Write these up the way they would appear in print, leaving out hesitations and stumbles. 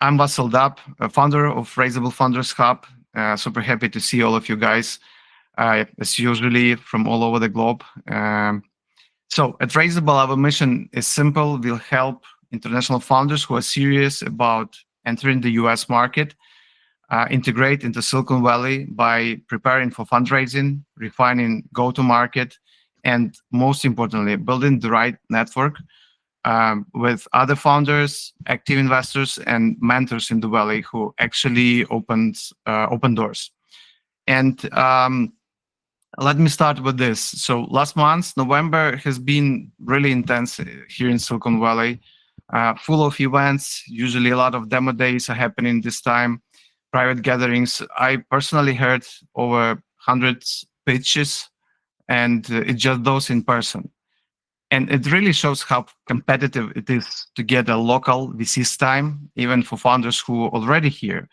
I'm Vasil Dab, a founder of Raisable Founders Hub. Super happy to see all of you guys, as usually from all over the globe. So at Raisable, our mission is simple. We'll help international founders who are serious about entering the US market integrate into Silicon Valley by preparing for fundraising, refining go-to-market, and most importantly, building the right network with other founders, active investors, and mentors in the Valley who actually open doors. And let me start with this. So last month, November, has been really intense here in Silicon Valley, full of events. Usually a lot of demo days are happening this time, private gatherings. I personally heard over 100 pitches, and it's just those in person. And it really shows how competitive it is to get a local VC's time, even for founders who are already here.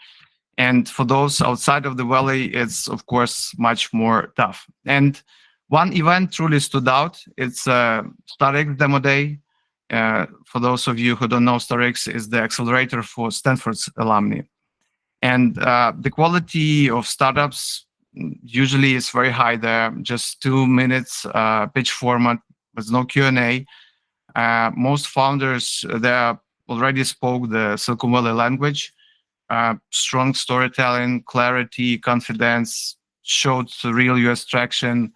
And for those outside of the Valley, it's, of course, much more tough. And one event truly stood out. It's StartX Demo Day. For those of you who don't know, StartX is the accelerator for Stanford's alumni. And the quality of startups usually is very high there. Just 2 minutes pitch format with no Q&A. Most founders there already spoke the Silicon Valley language. Strong storytelling, clarity, confidence, showed real US traction,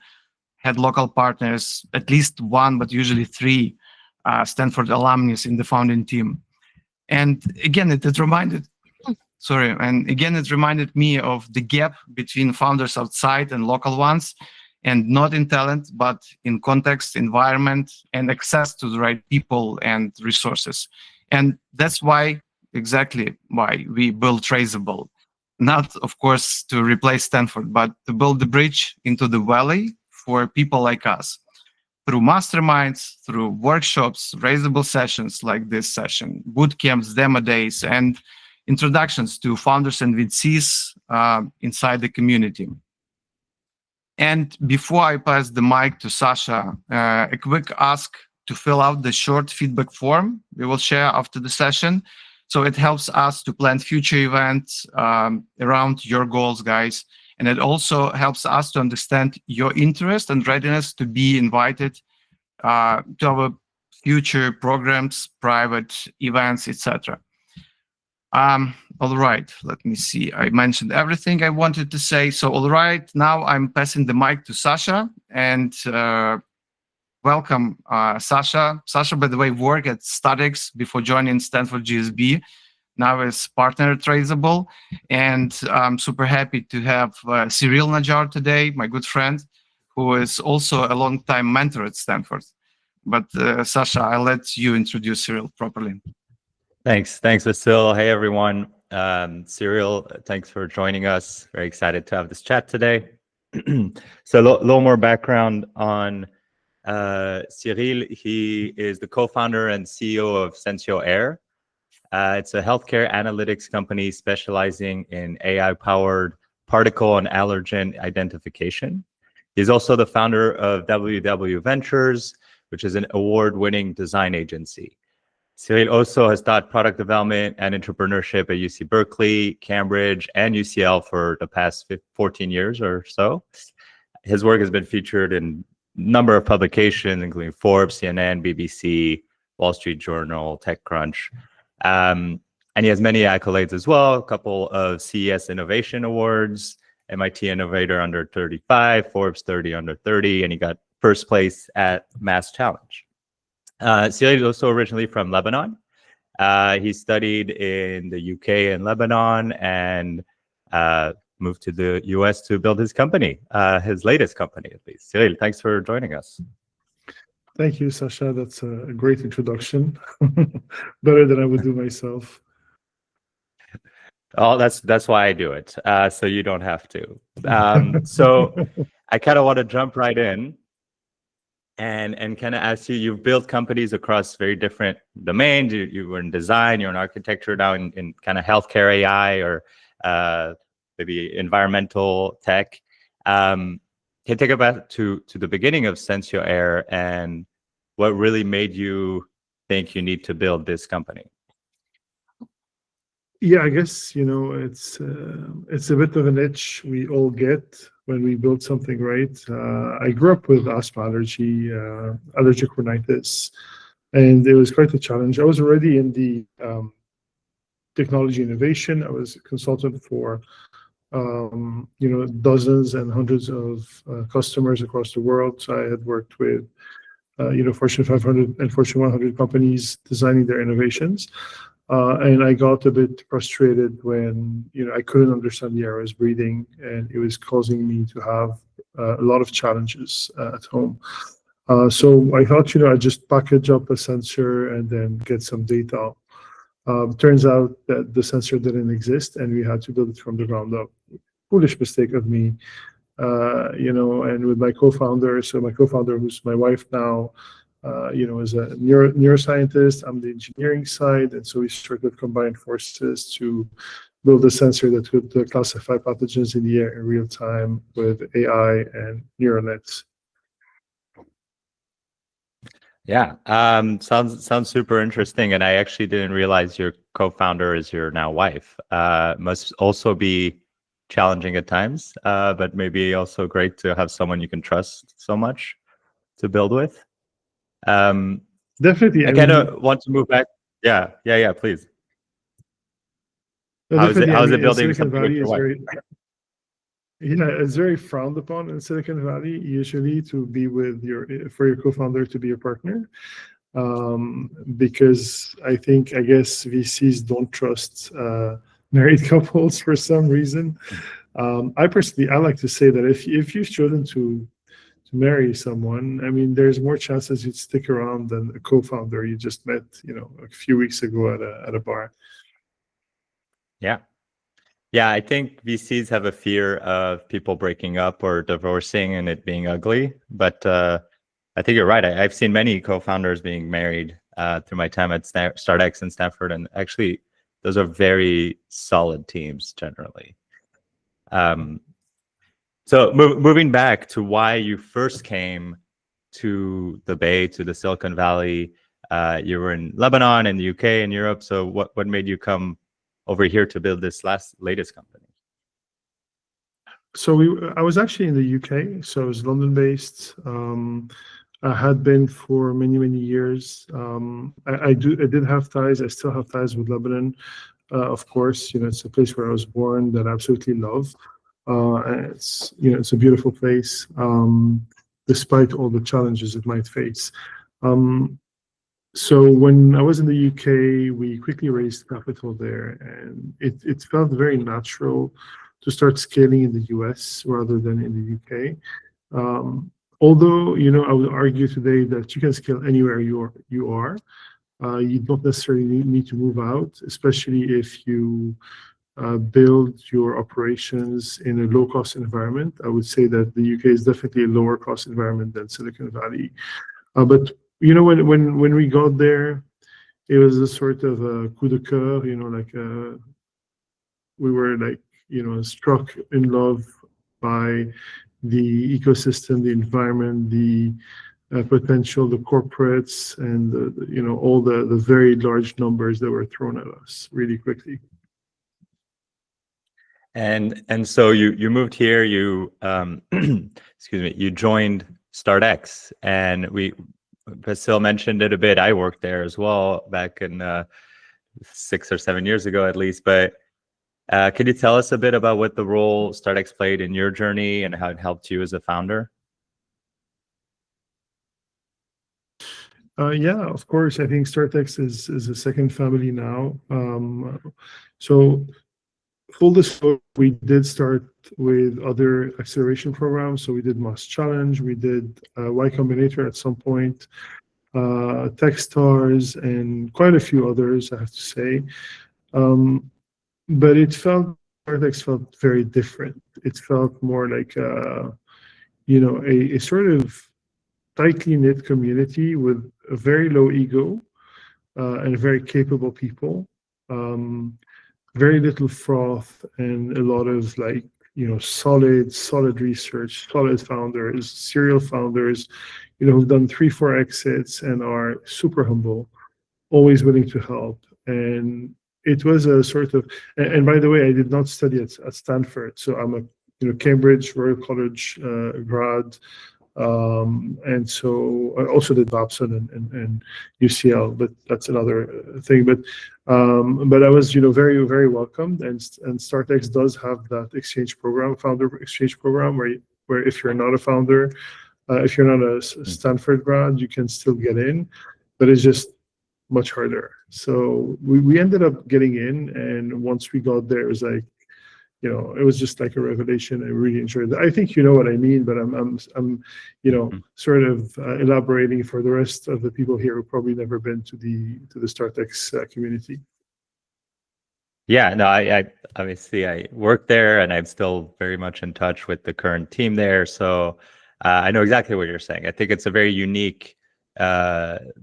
had local partners, at least one, but usually 3 Stanford alumni in the founding team. And again, it reminded me of the gap between founders outside and local ones, and not in talent, but in context, environment, and access to the right people and resources. And that's exactly why we built Raisable. Not, of course, to replace Stanford, but to build the bridge into the Valley for people like us. Through masterminds, through workshops, Raisable sessions like this session, boot camps, demo days, and introductions to founders and VCs inside the community. And before I pass the mic to Sacha, a quick ask to fill out the short feedback form we will share after the session. So it helps us to plan future events around your goals, guys. And it also helps us to understand your interest and readiness to be invited to our future programs, private events, etc. All right, let me see. I mentioned everything I wanted to say. So, all right, now I'm passing the mic to Sacha, and welcome, Sacha. Sacha, by the way, worked at StartX before joining Stanford GSB. Now is partner at Raisable, and I'm super happy to have Cyrille Najjar today, my good friend, who is also a long-time mentor at Stanford. But Sacha, I'll let you introduce Cyrille properly. Thanks, Vasil. Hey, everyone. Cyrille, thanks for joining us. Very excited to have this chat today. So a little more background on Cyrille. He is the co-founder and CEO of Sensio Air. It's a healthcare analytics company specializing in AI-powered particle and allergen identification. He's also the founder of WW Ventures, which is an award-winning design agency. Cyrille also has taught product development and entrepreneurship at UC Berkeley, Cambridge, and UCL for the past 14 years or so. His work has been featured in a number of publications, including Forbes, CNN, BBC, Wall Street Journal, TechCrunch. And he has many accolades as well, a couple of CES Innovation Awards, MIT Innovator Under 35, Forbes 30 Under 30, and he got first place at Mass Challenge. Cyrille is also originally from Lebanon. He studied in the UK and Lebanon and moved to the US to build his company, his latest company at least. Cyrille, thanks for joining us. Thank you, Sacha. That's a great introduction. Better than I would do myself. Oh, that's why I do it, so you don't have to. So I kind of want to jump right in and kind of ask you, you've built companies across very different domains. You were in design, you're in architecture, now in kind of healthcare AI or maybe environmental tech. Can you take us back to the beginning of Sensio Air and what really made you think you need to build this company? Yeah, I guess, it's a bit of an itch we all get when we build something right. I grew up with asthma allergy, allergic rhinitis, and it was quite a challenge. I was already in the technology innovation. I was a consultant for dozens and hundreds of customers across the world. So I had worked with Fortune 500 and Fortune 100 companies designing their innovations. And I got a bit frustrated when, I couldn't understand the air I was breathing, and it was causing me to have a lot of challenges at home. So I thought, I'd just package up a sensor and then get some data. Turns out that the sensor didn't exist, and we had to build it from the ground up. Foolish mistake of me, and with my co-founder. So my co-founder, who's my wife now, is a neuroscientist. I'm the engineering side, and so we sort of combined forces to build a sensor that could classify pathogens in the air in real time with AI and neural nets. Yeah, sounds super interesting, and I actually didn't realize your co-founder is your now wife. Must also be challenging at times, but maybe also great to have someone you can trust so much to build with. Definitely. I kind of want to move back. Yeah, please. No, How's definitely. it building Silicon something with Valley your is wife? it's very frowned upon in Silicon Valley, usually to be with for your co-founder to be your partner. Because I guess VCs don't trust married couples for some reason. I like to say that if you've chosen to marry someone, I mean, there's more chances you'd stick around than a co-founder you just met, a few weeks ago at a bar. Yeah, I think VCs have a fear of people breaking up or divorcing and it being ugly. But I think you're right. I've seen many co-founders being married through my time at StartX and Stanford. And actually, those are very solid teams generally. So moving back to why you first came to the Bay, to the Silicon Valley, you were in Lebanon and the UK and Europe. So what made you come over here to build this latest company? So I was actually in the UK, so I was London-based. I had been for many, many years. I did have ties. I still have ties with Lebanon. Of course, it's a place where I was born that I absolutely love. It's a beautiful place, despite all the challenges it might face. So when I was in the UK, we quickly raised capital there, and it felt very natural to start scaling in the US rather than in the UK. Although, I would argue today that you can scale anywhere you are. You don't necessarily need to move out, especially if you build your operations in a low-cost environment. I would say that the UK is definitely a lower-cost environment than Silicon Valley. But when we got there, it was a sort of a coup de cœur. We were struck in love by the ecosystem, the environment, the potential, the corporates, and all the very large numbers that were thrown at us really quickly. And so you moved here. You excuse me. You joined StartX, and Vasil mentioned it a bit. I worked there as well back in 6 or 7 years ago, at least. But could you tell us a bit about what the role StartX played in your journey and how it helped you as a founder? Yeah, of course. I think StartX is a second family now. So full disclosure, we did start with other acceleration programs. So we did Mass Challenge, we did Y Combinator at some point, Techstars, and quite a few others, I have to say. But StartX felt very different. It felt more like a sort of tightly knit community with a very low ego and very capable people. Very little froth and a lot of solid research, solid founders, serial founders, who've done 3-4 exits and are super humble, always willing to help. And it was a sort of, and by the way, I did not study at Stanford, so I'm a Cambridge Royal College grad, and so I also did Babson and UCL, but that's another thing. But I was very, very welcomed, and StartX does have that exchange program, founder exchange program, where if you're not a founder, if you're not a Stanford grad, you can still get in, but it's just much harder. So we ended up getting in, and once we got there, it was like, it was just like a revelation. I really enjoyed it. I think you know what I mean, but I'm sort of elaborating for the rest of the people here who probably never been to the StartX community. Yeah, no, I obviously I work there, and I'm still very much in touch with the current team there. So I know exactly what you're saying. I think it's a very unique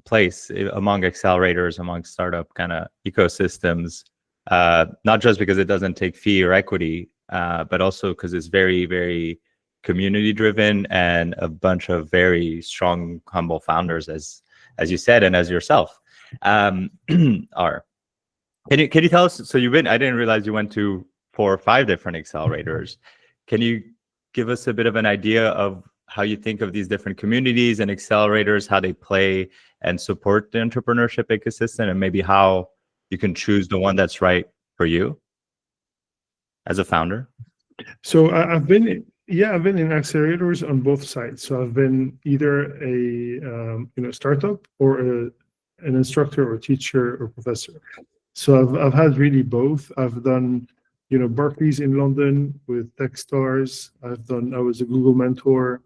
place among accelerators, among startup kind of ecosystems, not just because it doesn't take fee or equity, but also because it's very, very community driven, and a bunch of very strong, humble founders, as you said, and as yourself are. Can you tell us? So I didn't realize you went to 4 or 5 different accelerators. Can you give us a bit of an idea of how you think of these different communities and accelerators, how they play and support the entrepreneurship ecosystem, and maybe how you can choose the one that's right for you as a founder? So I've been in accelerators on both sides. So I've been either a startup or an instructor or teacher or professor. So I've had really both. I've done Berkeley's in London with Techstars. I was a Google mentor.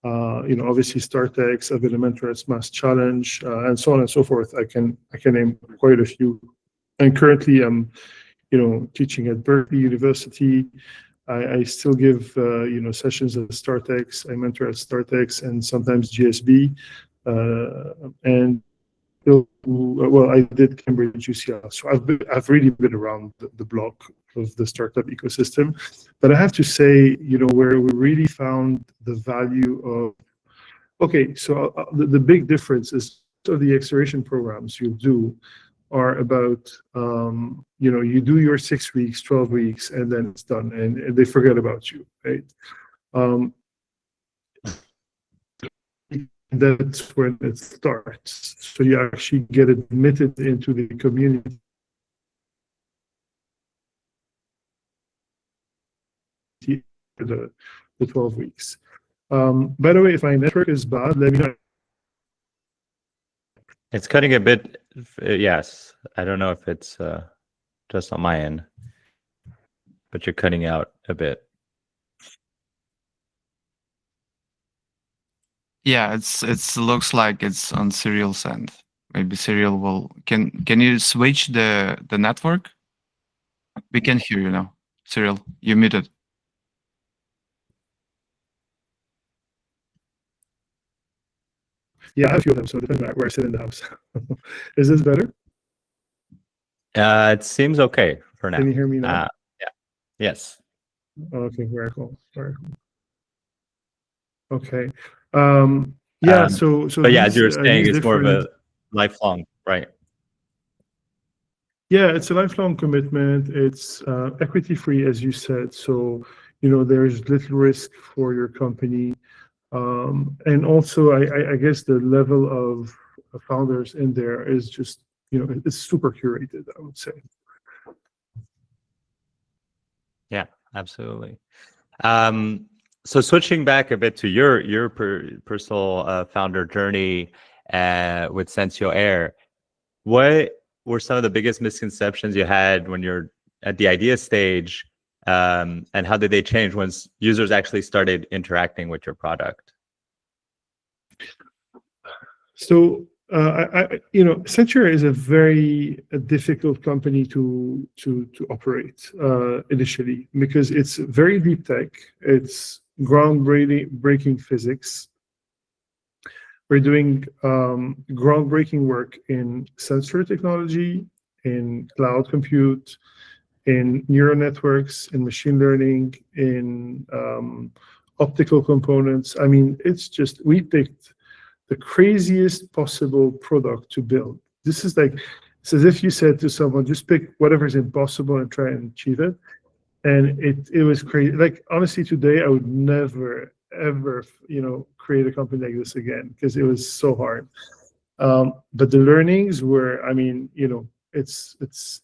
Obviously StartX. I've been a mentor at Mass Challenge, and so on and so forth. I can name quite a few. And currently I'm teaching at Berkeley University. I still give sessions at StartX. I mentor at StartX and sometimes GSB, and well, I did Cambridge UCL. So I've really been around the block of the startup ecosystem. But I have to say, where we really found the value of, okay, so the big difference is the acceleration programs you do are about, you do your 6 weeks, 12 weeks, and then it's done, and they forget about you, right? That's when it starts. So you actually get admitted into the community. The 12 weeks. By the way, if my network is bad, let me know. It's cutting a bit. Yes, I don't know if it's just on my end, but you're cutting out a bit. Yeah, it looks like it's on Cyrille's end. Maybe Cyrille will. Can you switch the network? We can hear you now, Cyrille. You muted. Yeah, I have a few of them, so it depends on where I sit in the house. Is this better? It seems okay for now. Can you hear me now? Yeah. Yes. Okay, very cool. Very cool. Okay. Yeah. So but yeah, as you were saying, it's more of a lifelong, right? Yeah, it's a lifelong commitment. It's equity free, as you said. So there's little risk for your company. And also, I guess the level of founders in there is just, it's super curated, I would say. Yeah, absolutely. So switching back a bit to your personal founder journey with Sensio Air, what were some of the biggest misconceptions you had when you're at the idea stage? And how did they change once users actually started interacting with your product? So, Sensio Air is a very difficult company to operate initially, because it's very deep tech. It's groundbreaking physics. We're doing groundbreaking work in sensor technology, in cloud compute, in neural networks, in machine learning, in optical components. I mean, it's just, we picked the craziest possible product to build. This is like It's as if you said to someone, just pick whatever's impossible and try and achieve it. And it was crazy. Like, honestly, today I would never, ever, create a company like this again, because it was so hard. But the learnings were, I mean, it's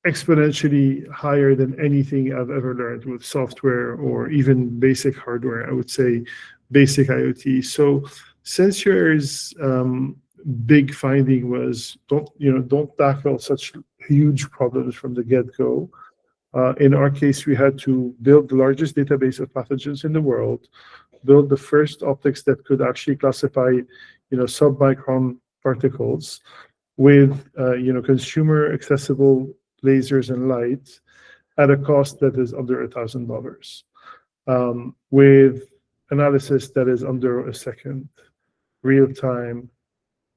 exponentially higher than anything I've ever learned with software or even basic hardware. I would say basic IoT. So Sensio Air's big finding was don't tackle such huge problems from the get-go. In our case, we had to build the largest database of pathogens in the world, build the first optics that could actually classify submicron particles with consumer accessible lasers and lights at a cost that is under $1,000, with analysis that is under a second, real time,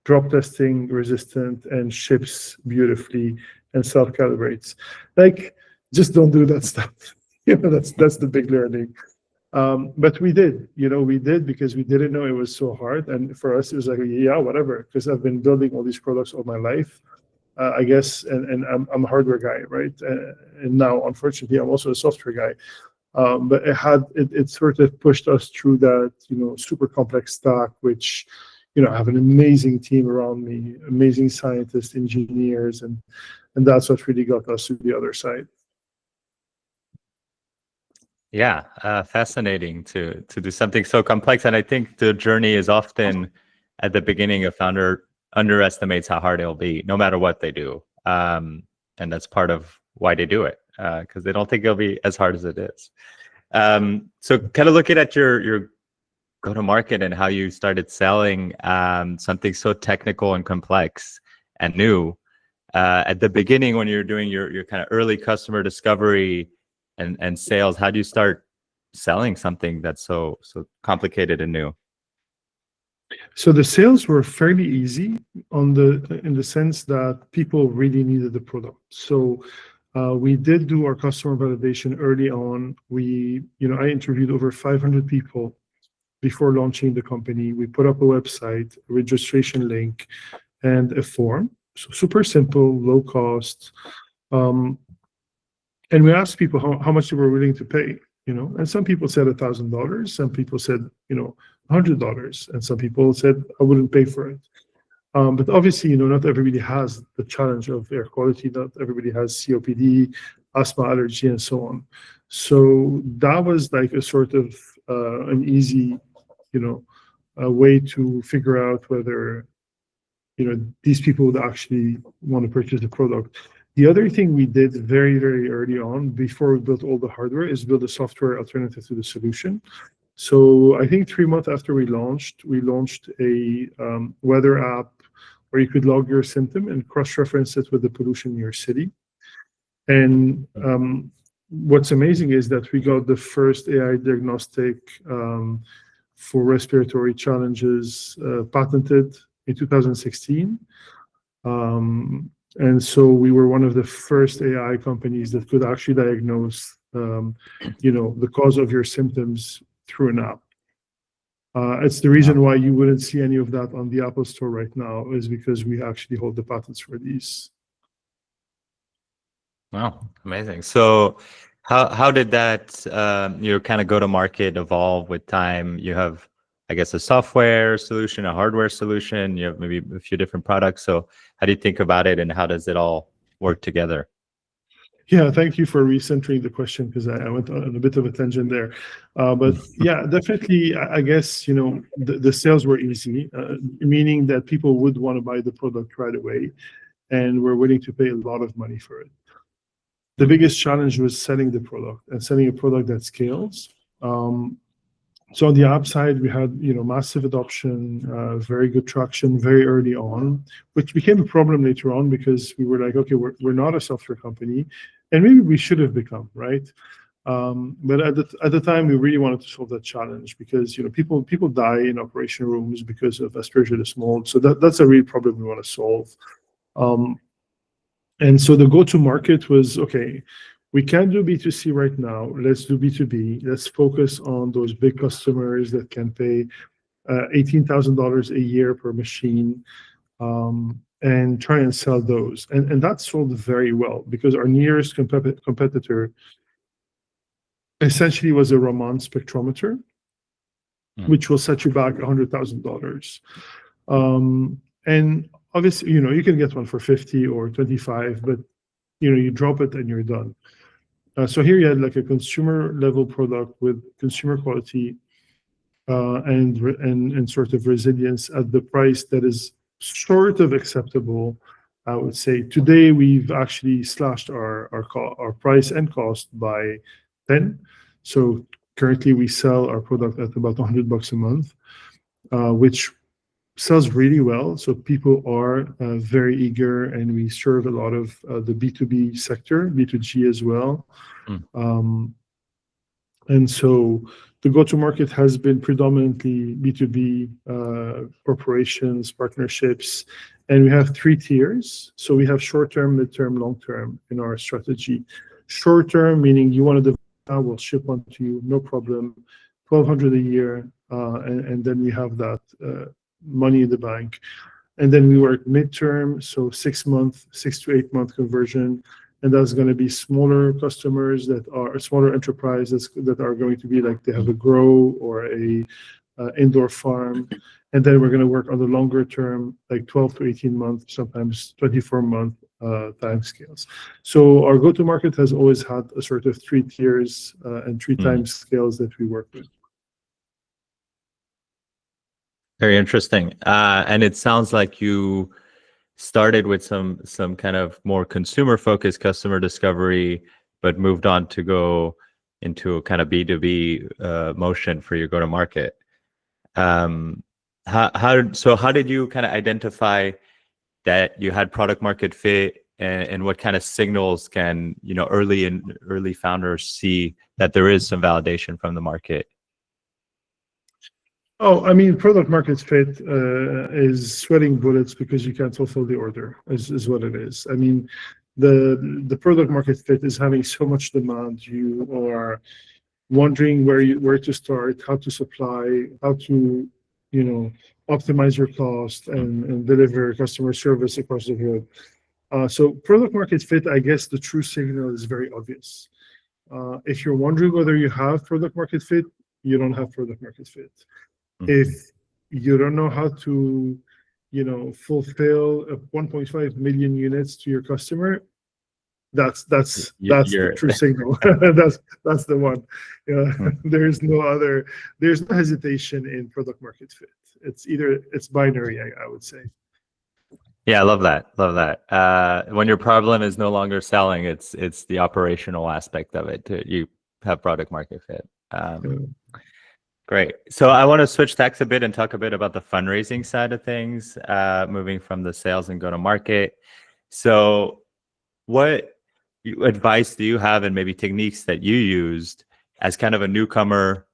drop testing resistant, and ships beautifully and self-calibrates. Like, just don't do that stuff. That's the big learning. But we did, because we didn't know it was so hard. And for us, it was like, yeah, whatever, because I've been building all these products all my life, I guess, and I'm a hardware guy, right? And now, unfortunately, I'm also a software guy. But it sort of pushed us through that, super complex stack, which, I have an amazing team around me, amazing scientists, engineers, and that's what really got us to the other side. Yeah, fascinating to do something so complex. And I think the journey is often at the beginning, a founder underestimates how hard it'll be, no matter what they do. And that's part of why they do it, because they don't think it'll be as hard as it is. So kind of looking at your go-to-market and how you started selling something so technical and complex and new. At the beginning, when you're doing your kind of early customer discovery and sales, how do you start selling something that's so complicated and new? So the sales were fairly easy in the sense that people really needed the product. So we did do our customer validation early on. I interviewed over 500 people before launching the company. We put up a website, a registration link, and a form. So super simple, low cost. And we asked people how much they were willing to pay, and some people said $1,000, some people said, $100, and some people said, I wouldn't pay for it. But obviously, not everybody has the challenge of air quality, not everybody has COPD, asthma, allergy, and so on. So that was like a sort of an easy, a way to figure out whether, these people would actually want to purchase the product. The other thing we did very, very early on, before we built all the hardware, is build a software alternative to the solution. So I think 3 months after we launched a weather app where you could log your symptom and cross-reference it with the pollution in your city. And what's amazing is that we got the first AI diagnostic for respiratory challenges patented in 2016. And so we were one of the first AI companies that could actually diagnose, the cause of your symptoms through an app. It's the reason why you wouldn't see any of that on the Apple Store right now, is because we actually hold the patents for these. Wow, amazing. So how did that your kind of go-to-market evolve with time? You have, I guess, a software solution, a hardware solution, you have maybe a few different products. So how do you think about it, and how does it all work together? Yeah, thank you for recentering the question, because I went on a bit of a tangent there. But yeah, definitely, I guess, the sales were easy, meaning that people would want to buy the product right away and were willing to pay a lot of money for it. The biggest challenge was selling the product and selling a product that scales. So on the app side, we had massive adoption, very good traction very early on, which became a problem later on, because we were like, okay, we're not a software company, and maybe we should have become, right? But at the time, we really wanted to solve that challenge, because people die in operation rooms because of Aspergillus mold. So that's a real problem we want to solve. And so the go-to market was, okay, we can't do B2C right now. Let's do B2B. Let's focus on those big customers that can pay $18,000 a year per machine. And and try and sell those. And that sold very well because our nearest competitor essentially was a Raman spectrometer, which will set you back $100,000. And obviously, you can get one for 50 or 25, but you drop it and you're done. So here you had like a consumer level product with consumer quality and sort of resilience at the price that is sort of acceptable, I would say. Today we've actually slashed our price and cost by 10. So currently we sell our product at about $100 a month, which sells really well. So people are very eager, and we serve a lot of the B2B sector, B2G as well. And so the go-to-market has been predominantly B2B, corporations, partnerships, and we have 3 tiers. So we have short-term, mid-term, long-term in our strategy. Short-term, meaning you want to develop, we'll ship one to you, no problem, $1,200 a year, and then we have that money in the bank. And then we work mid-term, so 6 to 8 month conversion. And that's going to be smaller customers that are smaller enterprises that are going to be like they have a grow or a indoor farm. And then we're going to work on the longer term, like 12 to 18 months, sometimes 24-month time scales. So our go-to-market has always had a sort of 3 tiers and 3 time scales that we work with. Very interesting. And it sounds like you started with some kind of more consumer-focused customer discovery, but moved on to go into a kind of B2B motion for your go-to-market. How did you kind of identify that you had product market fit, and what kind of signals can early founders see that there is some validation from the market? Oh, I mean, product market fit is sweating bullets because you can't fulfill the order, is what it is. I mean, the product market fit is having so much demand. You are wondering where to start, how to supply, how to optimize your cost and deliver customer service across the globe. So product market fit, I guess the true signal is very obvious. If you're wondering whether you have product market fit, you don't have product market fit. If you don't know how to, fulfill 1.5 million units to your customer, that's the true signal. that's the one. There's no hesitation in product market fit. It's binary, I would say. Yeah, I love that. When your problem is no longer selling, it's the operational aspect of it. You have product market fit. Great. So I want to switch tacks a bit and talk a bit about the fundraising side of things, moving from the sales and go-to-market. So what advice do you have, and maybe techniques that you used as kind of a newcomer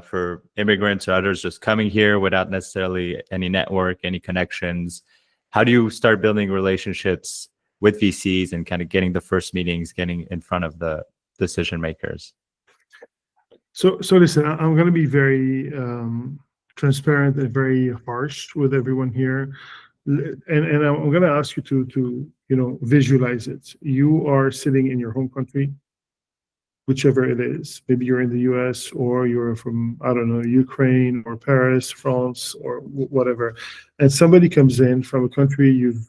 for immigrants or others just coming here without necessarily any network, any connections? How do you start building relationships with VCs and kind of getting the first meetings, getting in front of the decision makers? So listen, I'm going to be very transparent and very harsh with everyone here, and I'm going to ask you to visualize it. You are sitting in your home country, whichever it is. Maybe you're in the US, or you're from, I don't know, Ukraine or Paris, France, or whatever, and somebody comes in from a country you've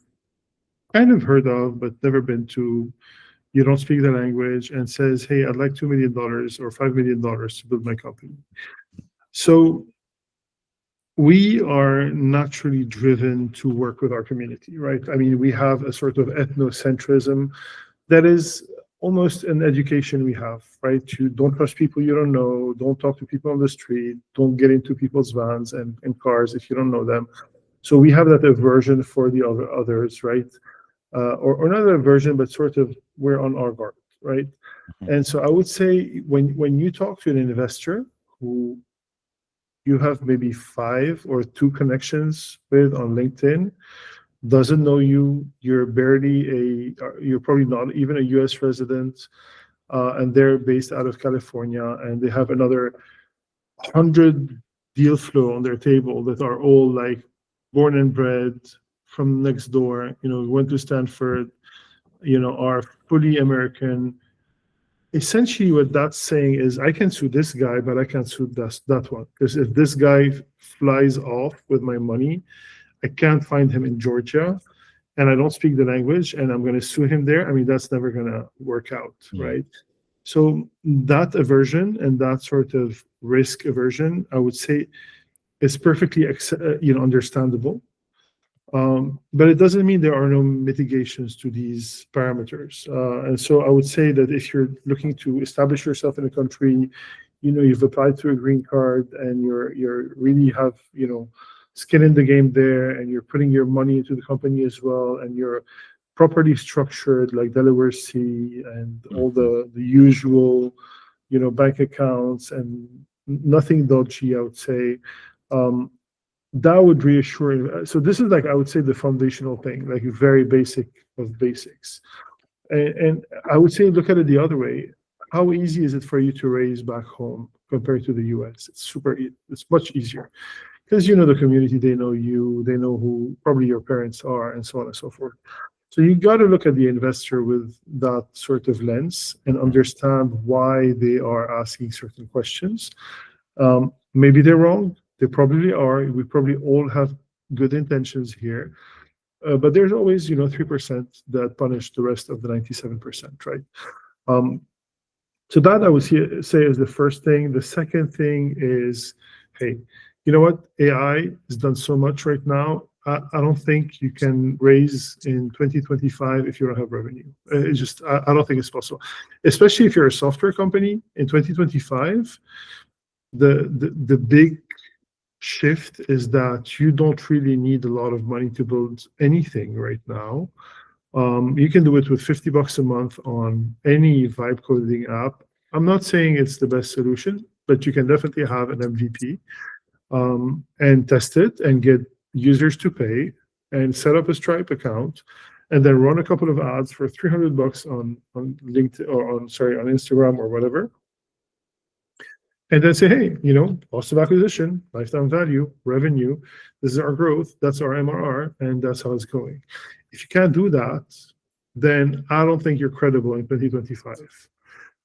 kind of heard of but never been to. You don't speak the language, and says, hey, I'd like $2 million or $5 million to build my company. So we are naturally driven to work with our community, right? I mean, we have a sort of ethnocentrism that is almost an education we have, right? You don't trust people you don't know, don't talk to people on the street, don't get into people's vans and cars if you don't know them. So we have that aversion for the others, right? Or not an aversion, but sort of we're on our guard, right? And so I would say when you talk to an investor who you have maybe 5 or 2 connections with on LinkedIn, doesn't know you, you're probably not even a US resident, and they're based out of California, and they have another 100 deal flow on their table that are all like born and bred from next door, went to Stanford, are fully American. Essentially, what that's saying is, I can sue this guy, but I can't sue that one. Because if this guy flies off with my money, I can't find him in Georgia, and I don't speak the language, and I'm going to sue him there. I mean, that's never going to work out, right? So that aversion and that sort of risk aversion, I would say, is perfectly understandable. But it doesn't mean there are no mitigations to these parameters. And so I would say that if you're looking to establish yourself in a country, you've applied to a green card and you're really have, skin in the game there, and you're putting your money into the company as well, and you're properly structured like Delaware C and all the usual, bank accounts and nothing dodgy, I would say. That would reassure. So this is like, I would say, the foundational thing, like very basic of basics. And I would say, look at it the other way. How easy is it for you to raise back home compared to the US? It's much easier. Because the community, they know you, they know who probably your parents are, and so on and so forth. So you got to look at the investor with that sort of lens and understand why they are asking certain questions. Maybe they're wrong. They probably are. We probably all have good intentions here. But there's always, 3% that punish the rest of the 97%, right? So that I would say is the first thing. The second thing is, hey, you know what? AI has done so much right now. I don't think you can raise in 2025 if you don't have revenue. It's just, I don't think it's possible. Especially if you're a software company in 2025, the big shift is that you don't really need a lot of money to build anything right now. You can do it with $50 a month on any vibe coding app. I'm not saying it's the best solution, but you can definitely have an MVP and test it and get users to pay and set up a Stripe account and then run a couple of ads for $300 on LinkedIn or on Instagram or whatever. And then say, hey, cost of acquisition, lifetime value, revenue, this is our growth, that's our MRR, and that's how it's going. If you can't do that, then I don't think you're credible in 2025.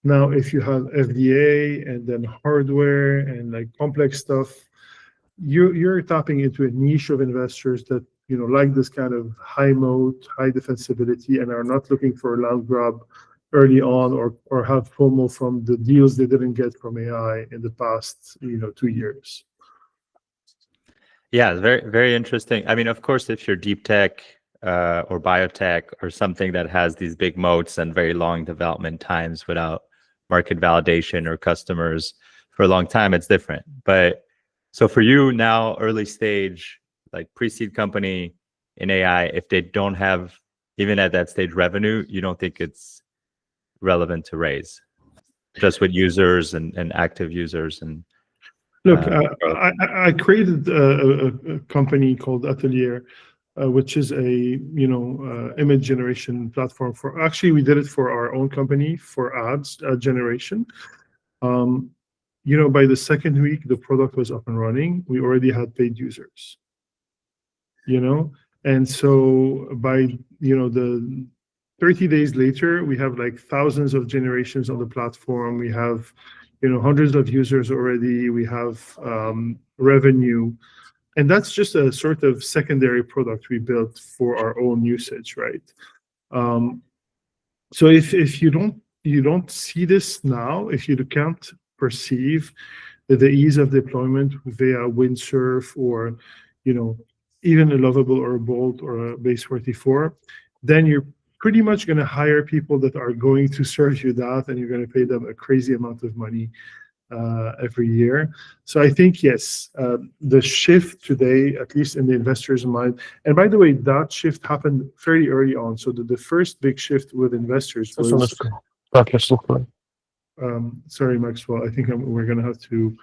Now, if you have FDA and then hardware and like complex stuff, you're tapping into a niche of investors that, like this kind of high moat, high defensibility, and are not looking for a land grab early on or have FOMO from the deals they didn't get from AI in the past, 2 years. Yeah, very, very interesting. I mean, of course, if you're deep tech or biotech or something that has these big moats and very long development times without market validation or customers for a long time, it's different. But so for you now, early stage, like pre-seed company in AI, if they don't have, even at that stage, revenue, you don't think it's relevant to raise just with users and active users? And look, I created a company called Atelier, which is a image generation platform for. Actually, we did it for our own company for ads generation. By the second week, the product was up and running. We already had paid users. And so by the 30 days later, we have like thousands of generations on the platform. We have hundreds of users already. We have revenue. And that's just a sort of secondary product we built for our own usage, right? So if you don't see this now, if you can't perceive the ease of deployment via Windsurf or even a Lovable or a Bolt or a Base 44, then you're pretty much going to hire people that are going to serve you that, and you're going to pay them a crazy amount of money every year. So I think, yes, the shift today, at least in the investor's mind, and by the way, that shift happened fairly early on. So the first big shift with investors was... sorry, Maxwell, I think we're going to have to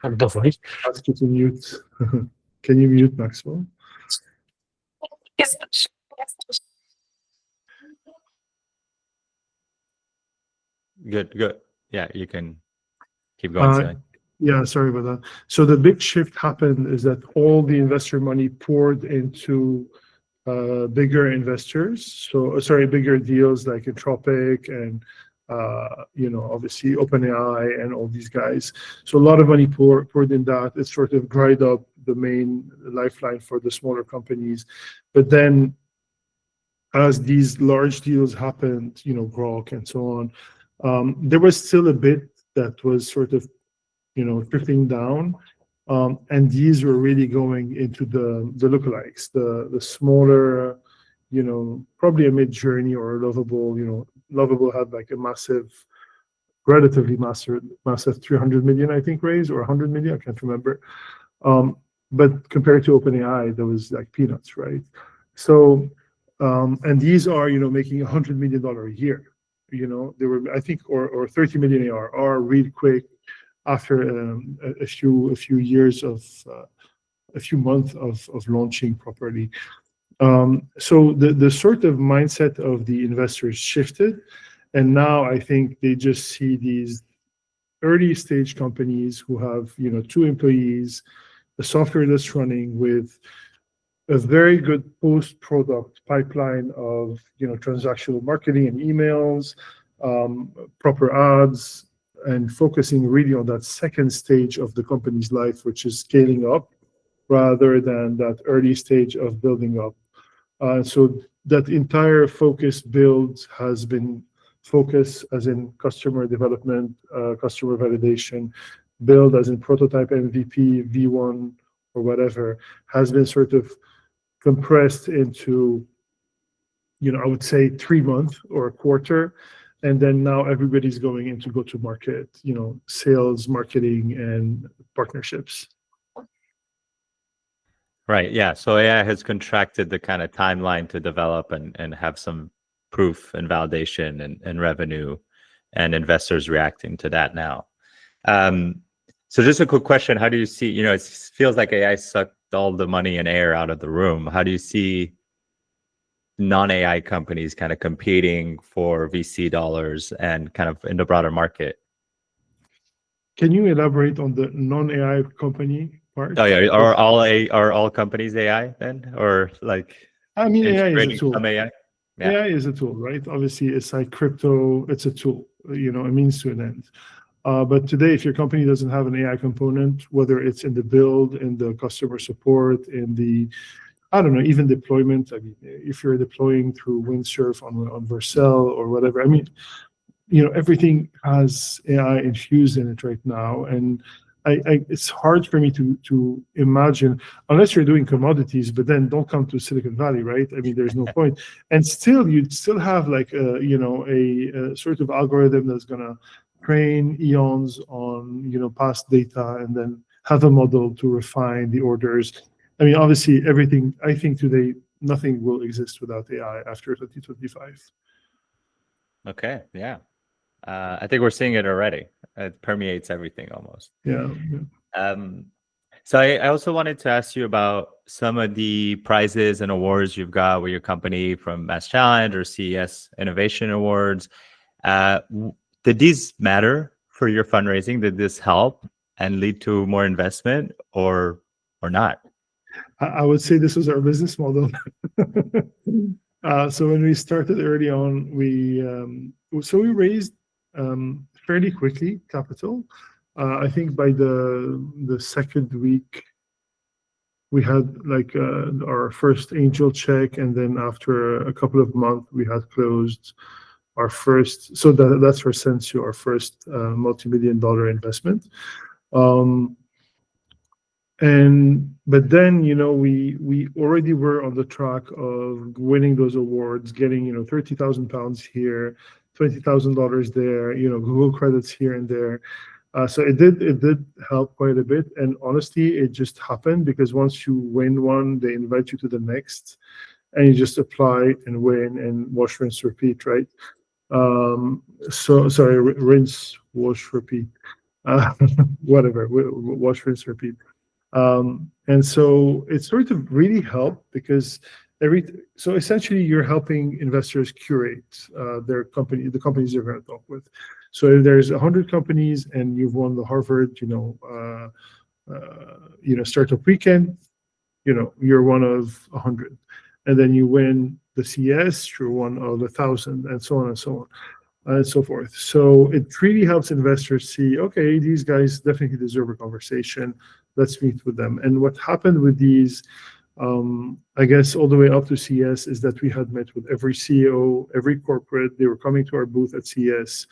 ask you to mute. Can you mute Maxwell? Yes. Good. Yeah, you can keep going. Yeah, sorry about that. So the big shift happened is that all the investor money poured into bigger investors. So bigger deals like Anthropic and obviously OpenAI and all these guys. So a lot of money poured in that. It sort of dried up the main lifeline for the smaller companies. But then as these large deals happened, Grok and so on, there was still a bit that was sort of, trickling down. And these were really going into the lookalikes, the smaller, probably a Mid-Journey or a Lovable. Lovable had like a relatively massive 300 million, I think, raise, or 100 million, I can't remember. But compared to OpenAI, there was like peanuts, right? So, and these are, making $100 million a year. They were, I think, or 30 million ARR really quick after a few years of a few months of launching properly. So the sort of mindset of the investors shifted, and now I think they just see these early stage companies who have 2 employees, a software that's running with a very good post-product pipeline of transactional marketing and emails, proper ads, and focusing really on that second stage of the company's life, which is scaling up, rather than that early stage of building up. So that entire focus build has been focus as in customer development, customer validation, build as in prototype MVP, V1, or whatever, has been sort of compressed into, I would say 3 months or a quarter. And then now everybody's going into go-to-market, sales, marketing, and partnerships. Right. Yeah. So AI has contracted the kind of timeline to develop and have some proof and validation and revenue, and investors reacting to that now. So just a quick question: how do you see? It feels like AI sucked all the money and air out of the room. How do you see non-AI companies kind of competing for VC dollars and kind of in the broader market? Can you elaborate on the non-AI company part? Oh yeah, are all companies AI then, or like? I mean, AI is a tool. Some AI? Yeah. AI is a tool, right? Obviously, it's like crypto. It's a tool. A means to an end. But today, if your company doesn't have an AI component, whether it's in the build, in the customer support, in the, I don't know, even deployment. I mean, if you're deploying through Windsurf on Vercel or whatever, I mean, everything has AI infused in it right now, and it's hard for me to imagine, unless you're doing commodities, but then don't come to Silicon Valley, right? I mean, there's no point. And still, you'd still have like a sort of algorithm that's gonna train eons on past data, and then have a model to refine the orders. I mean, obviously, everything. I think today nothing will exist without AI after 2025. Okay. Yeah. I think we're seeing it already. It permeates everything almost. Yeah. So I also wanted to ask you about some of the prizes and awards you've got with your company, from Mass Challenge or CES Innovation Awards. Did these matter for your fundraising? Did this help and lead to more investment, or not? I would say this was our business model. So when we started early on, we raised fairly quickly capital. I think by the second week, we had like our first angel check, and then after a couple of months, we had closed our first. So that's for Sensio, our first multi-million-dollar investment. But then we already were on the track of winning those awards, getting £30,000 here, $20,000 there, Google credits here and there. So it did help quite a bit. And honestly, it just happened because once you win one, they invite you to the next, and you just apply and win and wash, rinse, repeat, right? So sorry, rinse, wash, repeat, whatever, wash, rinse, repeat. And so it sort of really helped because so essentially you're helping investors curate their company, the companies they're going to talk with. So if there's 100 companies and you've won the Harvard, startup weekend, you're one of 100. and then you win the CS, you're one of 1,000, and so on and so on and so forth. So it really helps investors see, okay, these guys definitely deserve a conversation. Let's meet with them. And what happened with these, I guess all the way up to CS, is that we had met with every CEO, every corporate. They were coming to our booth at CS.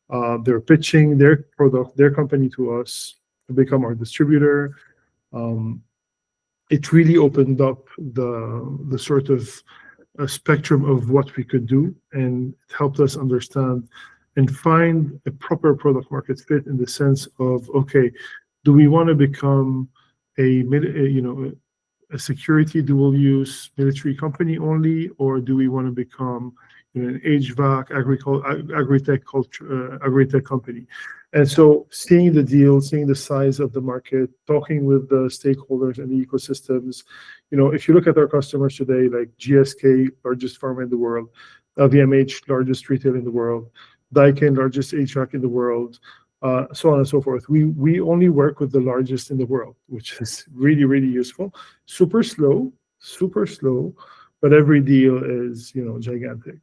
They were pitching their product, their company to us to become our distributor. It really opened up the sort of spectrum of what we could do, and it helped us understand and find a proper product market fit in the sense of, okay, do we want to become a security dual use military company only, or do we want to become an HVAC agri-tech company? And so seeing the deal, seeing the size of the market, talking with the stakeholders and the ecosystems, if you look at our customers today, like GSK, largest pharma in the world, LVMH, largest retail in the world, Daikin, largest HVAC in the world, so on and so forth. We only work with the largest in the world, which is really, really useful. Super slow, but every deal is, gigantic.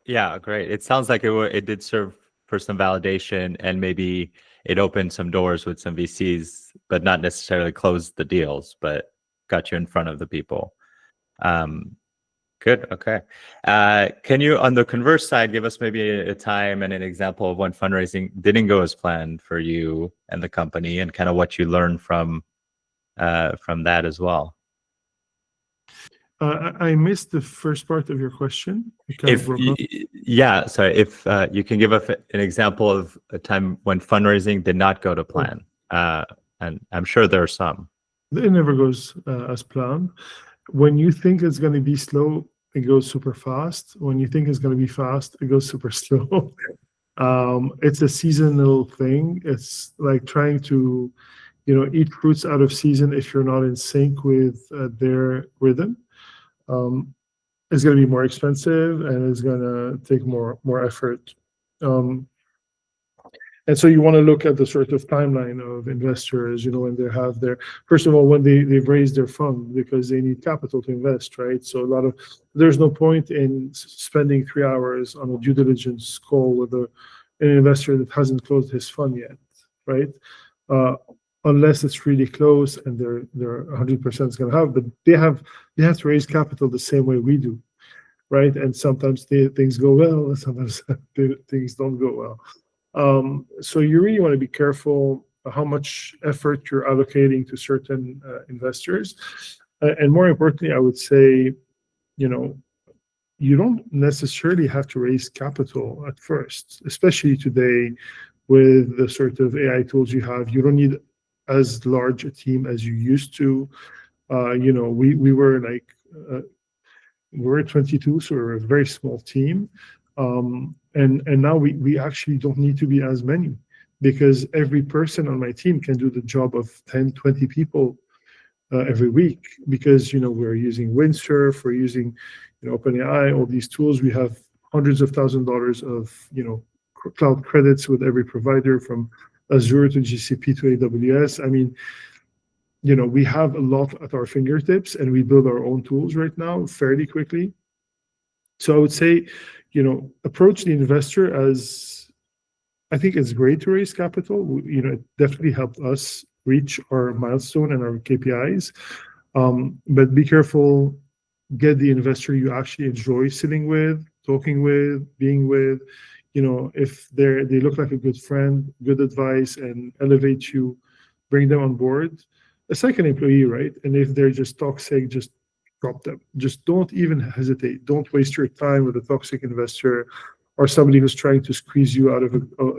Yeah, great. It sounds like it did serve for some validation, and maybe it opened some doors with some VCs, but not necessarily closed the deals, but got you in front of the people. Good. Okay. Can you, on the converse side, give us maybe a time and an example of when fundraising didn't go as planned for you and the company, and kind of what you learned from that as well? I missed the first part of your question. If you can give us an example of a time when fundraising did not go to plan, and I'm sure there are some. It never goes as planned. When you think it's going to be slow, it goes super fast. When you think it's going to be fast, it goes super slow. It's a seasonal thing. It's like trying to, eat fruits out of season if you're not in sync with their rhythm. It's going to be more expensive, and it's going to take more effort. And so you want to look at the sort of timeline of investors, when they have first of all, when they've raised their fund, because they need capital to invest, right? So there's no point in spending 3 hours on a due diligence call with an investor that hasn't closed his fund yet, right? Unless it's really close and they're 100% is going to have, but they have to raise capital the same way we do, right? And sometimes things go well, and sometimes things don't go well. So you really want to be careful how much effort you're allocating to certain investors. And more importantly, I would say, you don't necessarily have to raise capital at first, especially today with the sort of AI tools you have. You don't need as large a team as you used to. We were 22, so we're a very small team. And now we actually don't need to be as many, because every person on my team can do the job of 10, 20 people every week, because, we're using Windsurf, we're using, OpenAI, all these tools. We have hundreds of $1,000s of, cloud credits with every provider, from Azure to GCP to AWS. I mean, we have a lot at our fingertips, and we build our own tools right now fairly quickly. So I would say, approach the investor as, I think it's great to raise capital. It definitely helped us reach our milestone and our KPIs. But be careful, get the investor you actually enjoy sitting with, talking with, being with. If they look like a good friend, good advice, and elevate you, bring them on board. It's like an employee, right? And if they're just toxic, just drop them. Just don't even hesitate. Don't waste your time with a toxic investor or somebody who's trying to squeeze you out of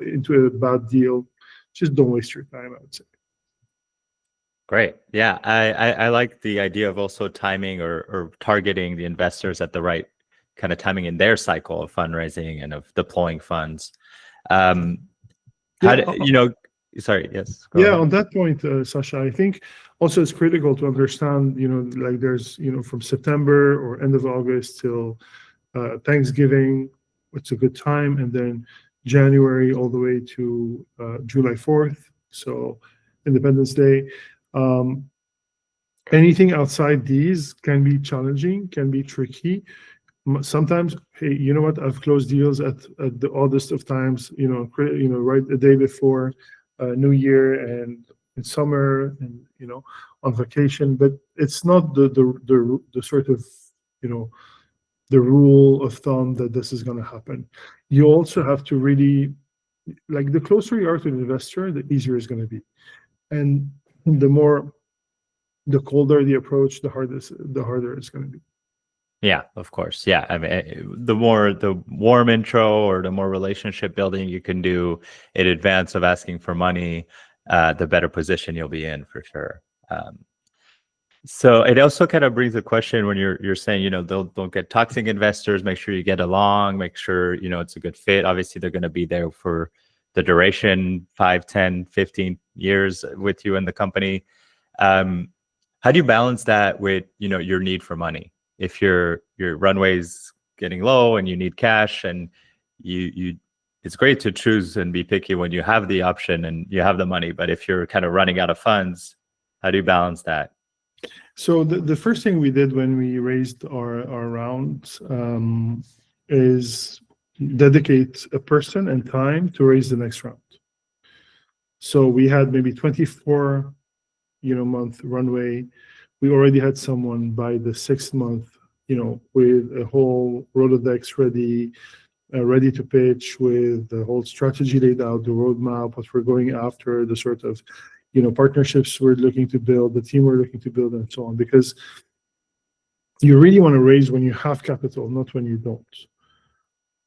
into a bad deal. Just don't waste your time, I would say. Great. Yeah, I like the idea of also timing or targeting the investors at the right kind of timing in their cycle of fundraising and of deploying funds. Sorry, yes. On that point, Sacha, I think also it's critical to understand, like there's, from September or end of August till Thanksgiving, it's a good time, and then January all the way to July 4th, so Independence Day. Anything outside these can be challenging, can be tricky. Sometimes, hey, you know what? I've closed deals at the oddest of times. Right the day before New Year and in summer, and on vacation. But it's not the sort of the rule of thumb that this is going to happen. You also have to really, like, the closer you are to the investor, the easier it's going to be, and the colder the approach, the harder it's going to be. Yeah, of course. Yeah, I mean, the warm intro or the more relationship building you can do in advance of asking for money, the better position you'll be in for sure. So it also kind of brings a question when you're saying, don't get toxic investors, make sure you get along, make sure, it's a good fit. Obviously, they're going to be there for the duration, 5, 10, 15 years with you in the company. How do you balance that with, your need for money? If your runway's getting low and you need cash, and it's great to choose and be picky when you have the option and you have the money. But if you're kind of running out of funds, how do you balance that? So the first thing we did when we raised our round is dedicate a person and time to raise the next round. So we had maybe 24 month runway. We already had someone by the 6th month, with a whole Rolodex ready to pitch, with the whole strategy laid out, the roadmap, what we're going after, the sort of partnerships we're looking to build, the team we're looking to build, and so on. Because you really want to raise when you have capital, not when you don't,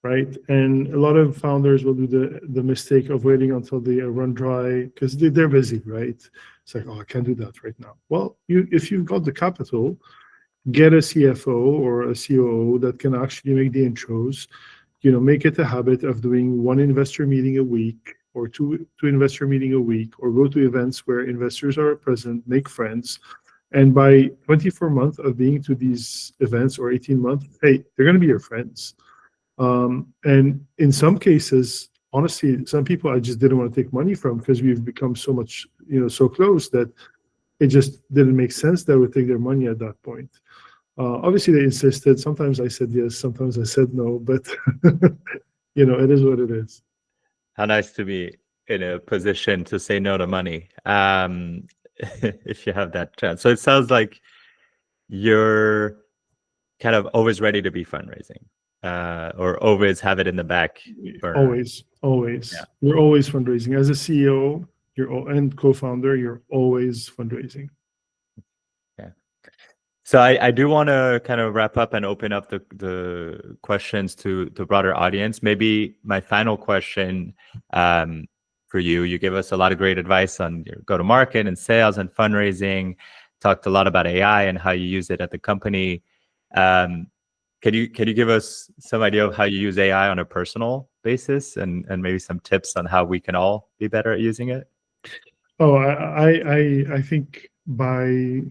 right? And a lot of founders will do the mistake of waiting until they run dry because they're busy, right? It's like, oh, I can't do that right now. Well, if you've got the capital, get a CFO or a COO that can actually make the intros. Make it a habit of doing one investor meeting a week, or two investor meeting a week, or go to events where investors are present, make friends. And by 24 months of being to these events, or 18 months, hey, they're going to be your friends. And in some cases, honestly, some people I just didn't want to take money from because we've become so much, so close that it just didn't make sense that I would take their money at that point. Obviously, they insisted. Sometimes I said yes, sometimes I said no, but it is what it is. How nice to be in a position to say no to money, if you have that chance. So it sounds like you're kind of always ready to be fundraising, or always have it in the back burner. Always. Yeah. You're always fundraising. As a CEO, and co-founder, you're always fundraising. Yeah. So I do want to kind of wrap up and open up the questions to the broader audience. Maybe my final question for you gave us a lot of great advice on your go-to-market and sales and fundraising, talked a lot about AI and how you use it at the company. Can you give us some idea of how you use AI on a personal basis, and maybe some tips on how we can all be better at using it? Oh, I think by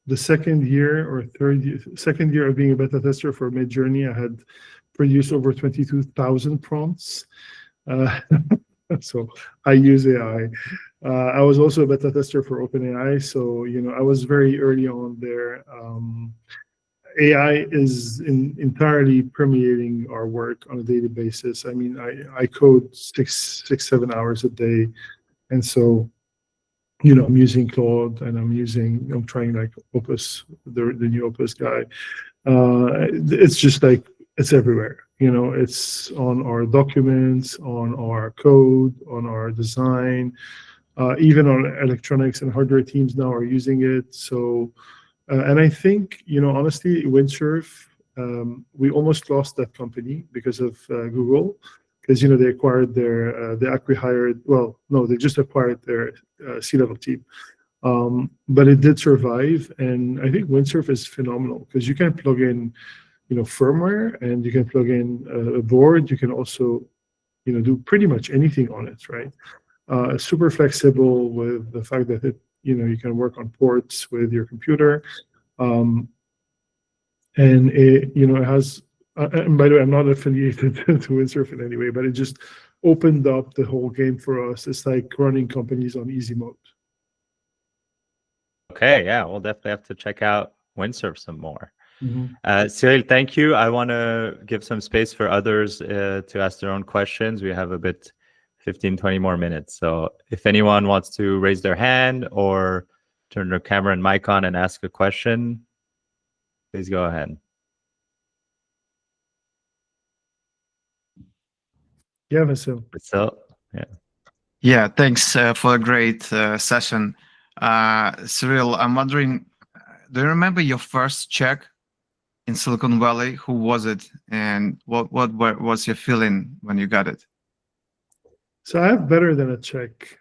the second year of being a beta tester for Midjourney, I had produced over 22,000 prompts. So I use AI. I was also a beta tester for OpenAI, so I was very early on there. AI is entirely permeating our work on a daily basis. I mean, I code 6-7 hours a day, and so I'm using Claude, and I'm trying like Opus, the new Opus guy. It's just like it's everywhere. It's on our documents, on our code, on our design, even on electronics and hardware teams now are using it. So, and I think honestly, Windsurf, we almost lost that company because of Google. Because they acquired they just acquired their C-level team, but it did survive. And I think Windsurf is phenomenal because you can plug in, firmware, and you can plug in a board. You can also, do pretty much anything on it, right? Super flexible with the fact that it, you can work on ports with your computer, and it, it has. And by the way, I'm not affiliated to Windsurf in any way, but it just opened up the whole game for us. It's like running companies on easy mode. Okay, yeah, we'll definitely have to check out Windsurf some more. Mhm. Cyrille, thank you. I want to give some space for others to ask their own questions. We have a bit, 15, 20 more minutes. So if anyone wants to raise their hand or turn their camera and mic on and ask a question, please go ahead. Yeah, Vasil. So, yeah. Yeah, thanks for a great session. Cyrille, I'm wondering, do you remember your first check in Silicon Valley? Who was it, and what was your feeling when you got it? So I have better than a check.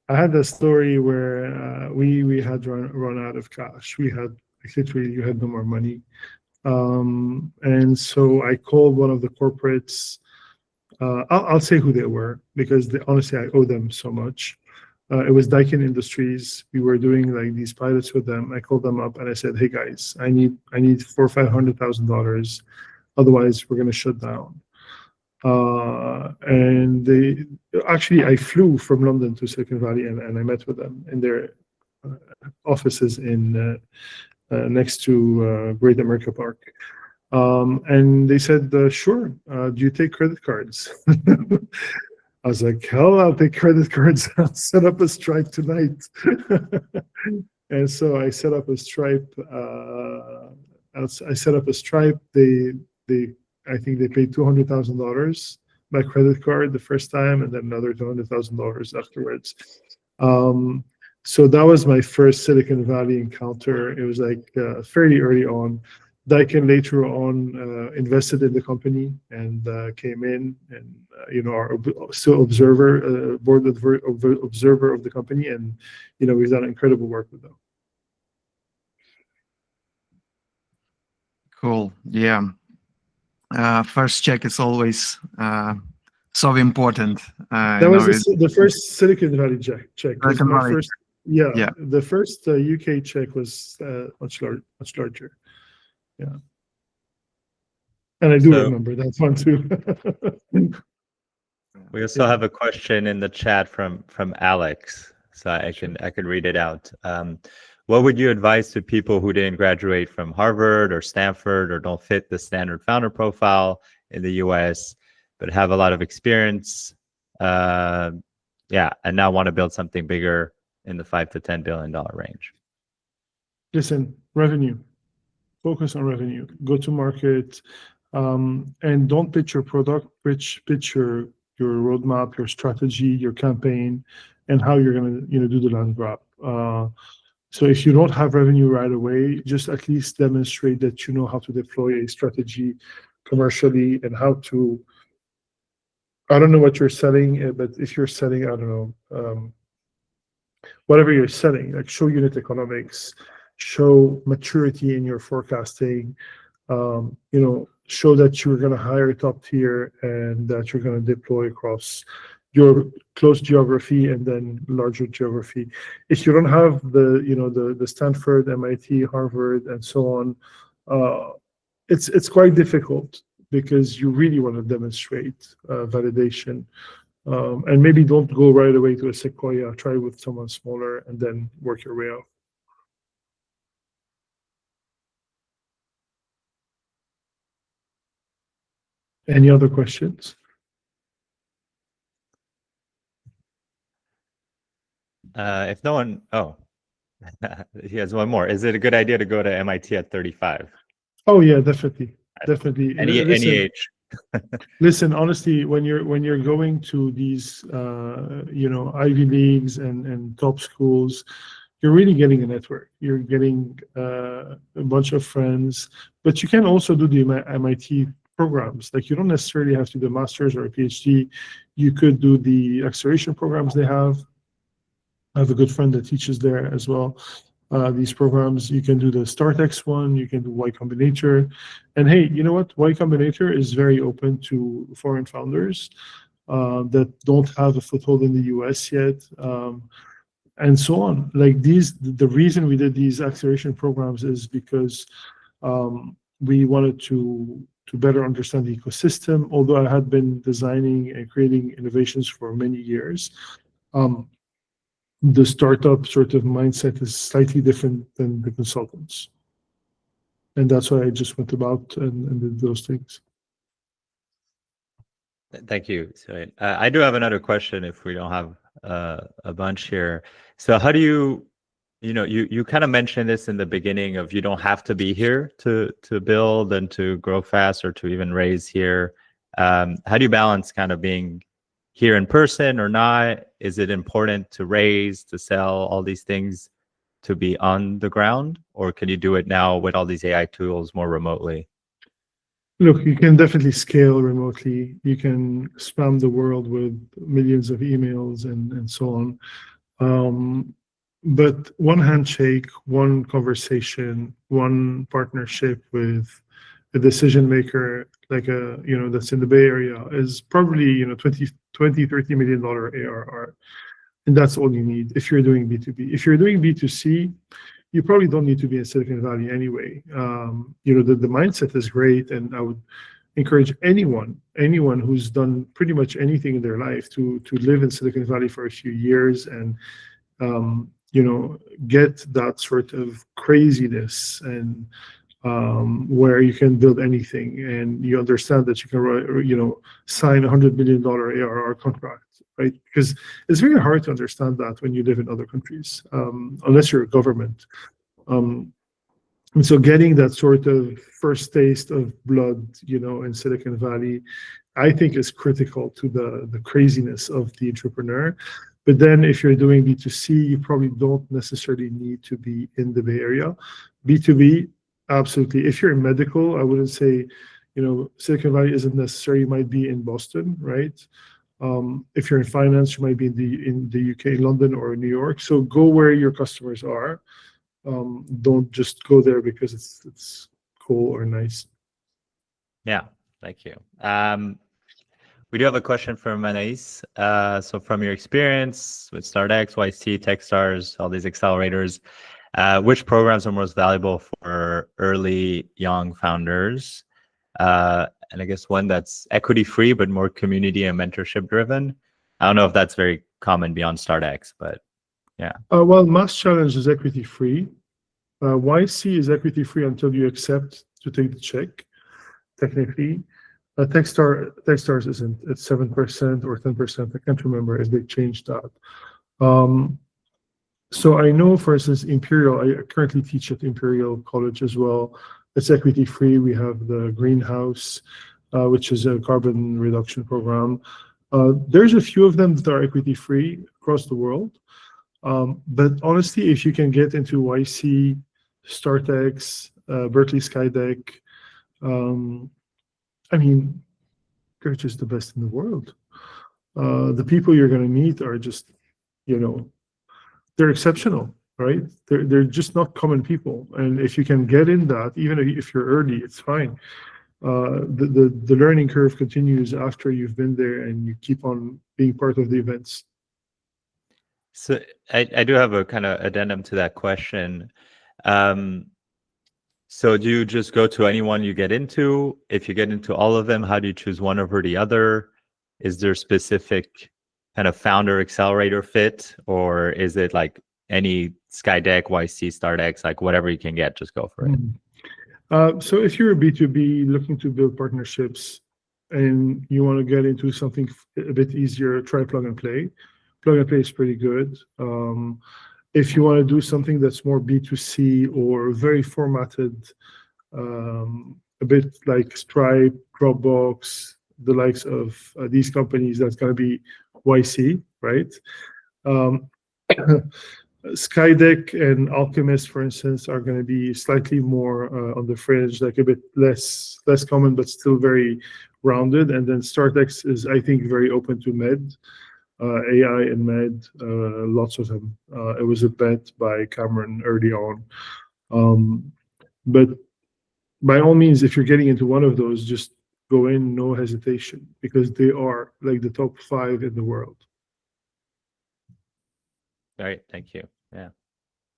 I had a story where we had run out of cash. We had literally you had no more money, and so I called one of the corporates. I'll say who they were because honestly I owe them so much. It was Daikin Industries. We were doing like these pilots with them. I called them up and I said, "Hey guys, I need $400,000 or $500,000. Otherwise, we're going to shut down." And I flew from London to Silicon Valley and I met with them in their offices in next to Great America Park. And they said, "Sure. Do you take credit cards?" I was like, "Hell, I'll take credit cards. I'll set up a Stripe tonight." And so I set up a Stripe. I set up a Stripe. I think they paid $200,000 by credit card the first time, and then another $200,000 afterwards. So that was my first Silicon Valley encounter. It was like fairly early on. Daikin later on invested in the company and came in and are still board observer of the company, and we've done incredible work with them. Cool. Yeah. First check is always so important. That was the first Silicon Valley check. Silicon Valley. Yeah. The first UK check was much larger. Yeah. And I do remember that one too. We also have a question in the chat from Alex, so I can read it out. What would you advise to people who didn't graduate from Harvard or Stanford or don't fit the standard founder profile in the US, but have a lot of experience, and now want to build something bigger in the $5 to $10 billion range? Listen, revenue. Focus on revenue. Go to market, and don't pitch your product. Pitch your roadmap, your strategy, your campaign, and how you're going to do the land grab. So if you don't have revenue right away, just at least demonstrate that you know how to deploy a strategy commercially and how to. I don't know what you're selling, but if you're selling, I don't know, whatever you're selling, like show unit economics, show maturity in your forecasting, show that you're going to hire top tier and that you're going to deploy across your close geography and then larger geography. If you don't have the Stanford, MIT, Harvard, and so on, it's quite difficult because you really want to demonstrate validation. And maybe don't go right away to a Sequoia. Try with someone smaller and then work your way up. Any other questions? If no one, he has one more. Is it a good idea to go to MIT at 35? Oh yeah, definitely. Any age. Listen, honestly, when you're going to these Ivy Leagues and top schools, you're really getting a network. You're getting a bunch of friends, but you can also do the MIT programs. Like you don't necessarily have to do a master's or a PhD. You could do the acceleration programs they have. I have a good friend that teaches there as well. These programs, you can do the StartX one, you can do Y Combinator. And hey, you know what? Y Combinator is very open to foreign founders that don't have a foothold in the US yet, and so on. Like the reason we did these acceleration programs is because we wanted to better understand the ecosystem, although I had been designing and creating innovations for many years. the startup sort of mindset is slightly different than the consultants. And that's why I just went about and did those things. Thank you. So, I do have another question if we don't have a bunch here. So how do you kind of mentioned this in the beginning of you don't have to be here to build and to grow fast or to even raise here. How do you balance kind of being here in person or not? Is it important to raise, to sell, all these things to be on the ground? Or can you do it now with all these AI tools more remotely? Look, you can definitely scale remotely. You can spam the world with millions of emails and so on. But one handshake, one conversation, one partnership with a decision maker like that's in the Bay Area is probably 20, $30 million ARR. And that's all you need if you're doing B2B. If you're doing B2C, you probably don't need to be in Silicon Valley anyway. The mindset is great, and I would encourage anyone who's done pretty much anything in their life to live in Silicon Valley for a few years and get that sort of craziness and where you can build anything and you understand that you can sign $100 million ARR contract, right? Because it's very hard to understand that when you live in other countries, unless you're a government. And so getting that sort of first taste of blood, in Silicon Valley, I think is critical to the craziness of the entrepreneur. But then if you're doing B2C, you probably don't necessarily need to be in the Bay Area. B2B, absolutely. If you're in medical, I wouldn't say, Silicon Valley isn't necessary. You might be in Boston, right? If you're in finance, you might be in the UK, London, or New York. So go where your customers are. Don't just go there because it's cool or nice. Yeah, thank you. We do have a question from Anais. So from your experience with StartX, YC, Techstars, all these accelerators, which programs are most valuable for early young founders? And I guess one that's equity free, but more community and mentorship driven. I don't know if that's very common beyond StartX, but yeah. Well, Mass Challenge is equity free. YC is equity free until you accept to take the check, technically. Techstars isn't. It's 7% or 10%. I can't remember if they changed that. So I know, for instance, Imperial, I currently teach at Imperial College as well. It's equity free. We have the Greenhouse, which is a carbon reduction program. There's a few of them that are equity free across the world. But honestly, if you can get into YC, StartX, Berkeley Skydeck, they're just the best in the world. The people you're going to meet are just, they're exceptional, right? They're just not common people. And if you can get in that, even if you're early, it's fine. The learning curve continues after you've been there and you keep on being part of the events. So I do have a kind of addendum to that question. So do you just go to anyone you get into? If you get into all of them, how do you choose one over the other? Is there specific kind of founder accelerator fit, or is it like any Skydeck, YC, StartX, like whatever you can get, just go for it? So if you're a B2B looking to build partnerships and you want to get into something a bit easier, try plug and play. Plug and play is pretty good. If you want to do something that's more B2C or very formatted, a bit like Stripe, Dropbox, the likes of these companies, that's going to be YC, right? Skydeck and Alchemist, for instance, are going to be slightly more on the fringe, like a bit less common, but still very rounded. And then StartX is, I think, very open to med. AI and med, lots of them. It was a bet by Cameron early on. But by all means, if you're getting into one of those, just go in, no hesitation, because they are like the top 5 in the world. All right, thank you. Yeah.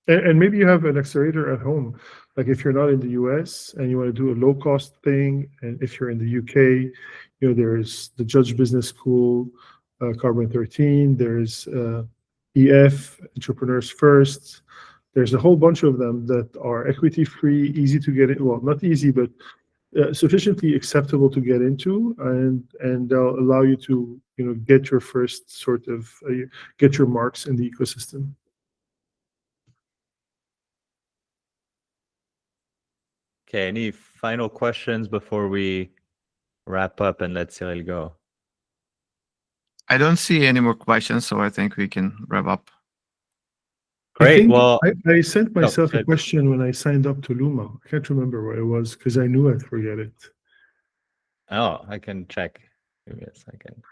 And maybe you have an accelerator at home. Like if you're not in the US and you want to do a low cost thing, and if you're in the UK, there's the Judge Business School, Carbon 13. There's EF, Entrepreneurs First. There's a whole bunch of them that are equity free, easy to get in. Well, not easy, but sufficiently acceptable to get into, and they'll allow you to get your first sort of get your marks in the ecosystem. Okay, any final questions before we wrap up and let Cyrille go? I don't see any more questions, so I think we can wrap up. Great. Well, I sent myself no, a question when I signed up to Luma. I can't remember what it was because I knew I'd forget it. Oh, I can check. Give me a second.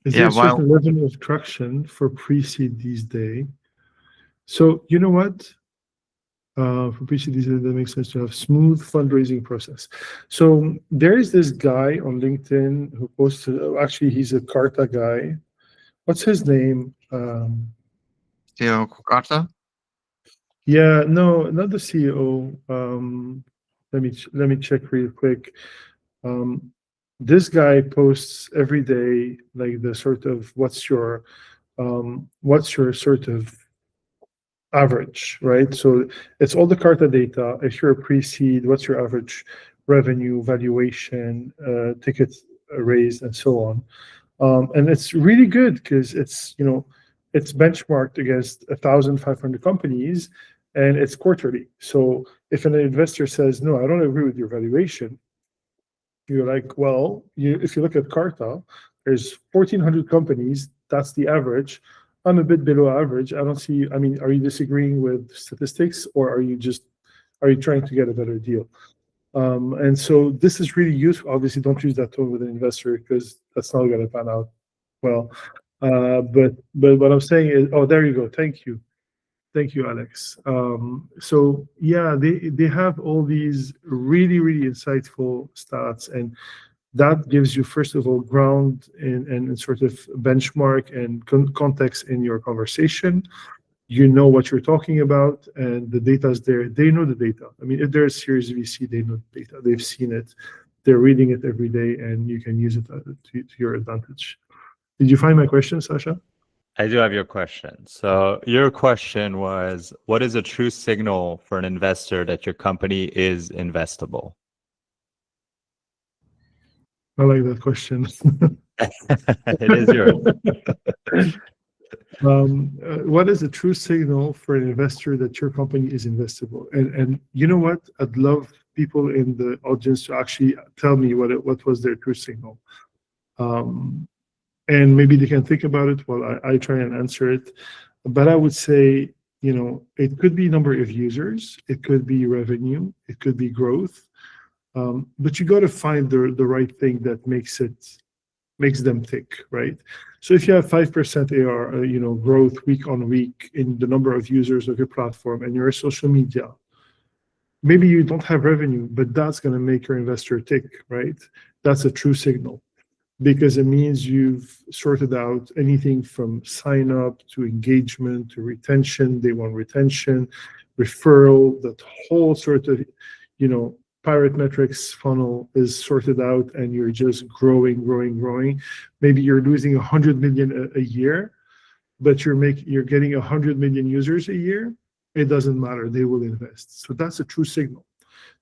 Is there a certain level of traction for pre-seed these days? So you know what? For pre-seed these days, that makes sense to have smooth fundraising process. So there is this guy on LinkedIn who posted. Actually, he's a Carta guy. What's his name? CEO Carta? Yeah, no, not the CEO. Let me check real quick. This guy posts every day, like the sort of what's your sort of average, right? So it's all the Carta data. If you're a pre-seed, what's your average revenue, valuation, tickets raised, and so on. And it's really good because it's benchmarked against 1,500 companies, and it's quarterly. So if an investor says, no, I don't agree with your valuation, you're like, well, if you look at Carta, there's 1,400 companies. That's the average. I'm a bit below average. I don't see. I mean, are you disagreeing with statistics, or are you trying to get a better deal? And so this is really useful. Obviously, don't use that tone with an investor because that's not going to pan out well. But what I'm saying is, oh, there you go. Thank you, Alex. So yeah, they have all these really, really insightful stats, and that gives you, first of all, ground and sort of benchmark and context in your conversation. You know what you're talking about, and the data is there. They know the data. I mean, if they're a Series VC, they know the data. They've seen it. They're reading it every day, and you can use it to your advantage. Did you find my question, Sacha? I do have your question. So your question was, what is a true signal for an investor that your company is investable? I like that question. It is yours. What is a true signal for an investor that your company is investable? And you know what? I'd love people in the audience to actually tell me what was their true signal. And maybe they can think about it while I try and answer it. But I would say, it could be number of users, it could be revenue, it could be growth. But you got to find the right thing that makes them tick, right? So if you have 5% AR, growth week on week in the number of users of your platform, and you're a social media, maybe you don't have revenue, but that's going to make your investor tick, right? That's a true signal, because it means you've sorted out anything from sign up to engagement to retention. They want retention, referral, that whole sort of, pirate metrics funnel is sorted out, and you're just growing. Maybe you're losing 100 million a year, but you're getting 100 million users a year. It doesn't matter. They will invest. So that's a true signal.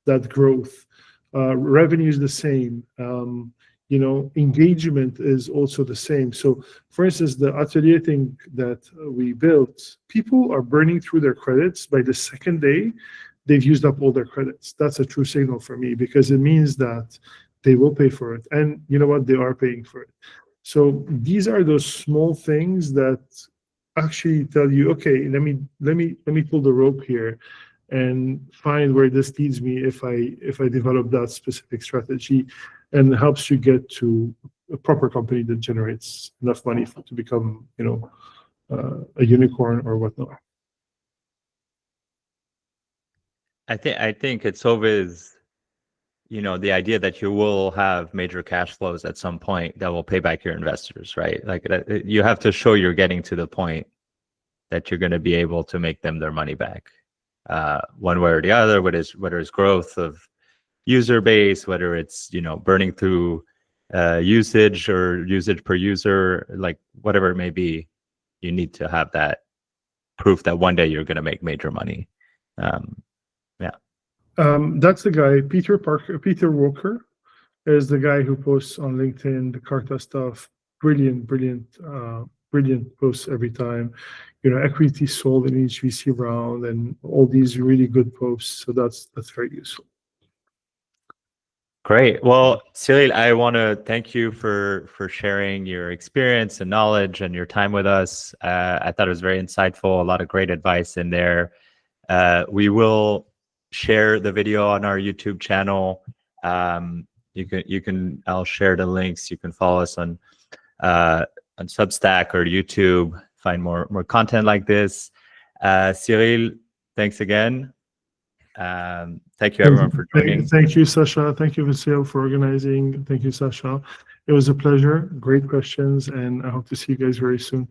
That growth, revenue is the same. Engagement is also the same. So, for instance, the Atelier thing that we built, people are burning through their credits by the second day. They've used up all their credits. That's a true signal for me, because it means that they will pay for it. And you know what? They are paying for it. So these are those small things that actually tell you, okay, let me pull the rope here and find where this leads me if I develop that specific strategy, and helps you get to a proper company that generates enough money to become, a unicorn or whatnot. I think it's always, the idea that you will have major cash flows at some point that will pay back your investors, right? Like you have to show you're getting to the point that you're going to be able to make them their money back, one way or the other, whether it's growth of user base, whether it's burning through usage or usage per user, like whatever it may be, you need to have that proof that one day you're going to make major money. That's the guy, Peter Walker is the guy who posts on LinkedIn, the Carta stuff. Brilliant posts every time. Equity sold in each VC round and all these really good posts. So that's very useful. Great. Well, Cyrille, I want to thank you for sharing your experience and knowledge and your time with us. I thought it was very insightful, a lot of great advice in there. We will share the video on our YouTube channel. I'll share the links. You can follow us on Substack or YouTube, find more content like this. Cyrille, thanks again. Thank you everyone for joining. Thank you, Sacha. Thank you, Vasile, for organizing. Thank you, Sacha. It was a pleasure. Great questions, and I hope to see you guys very soon.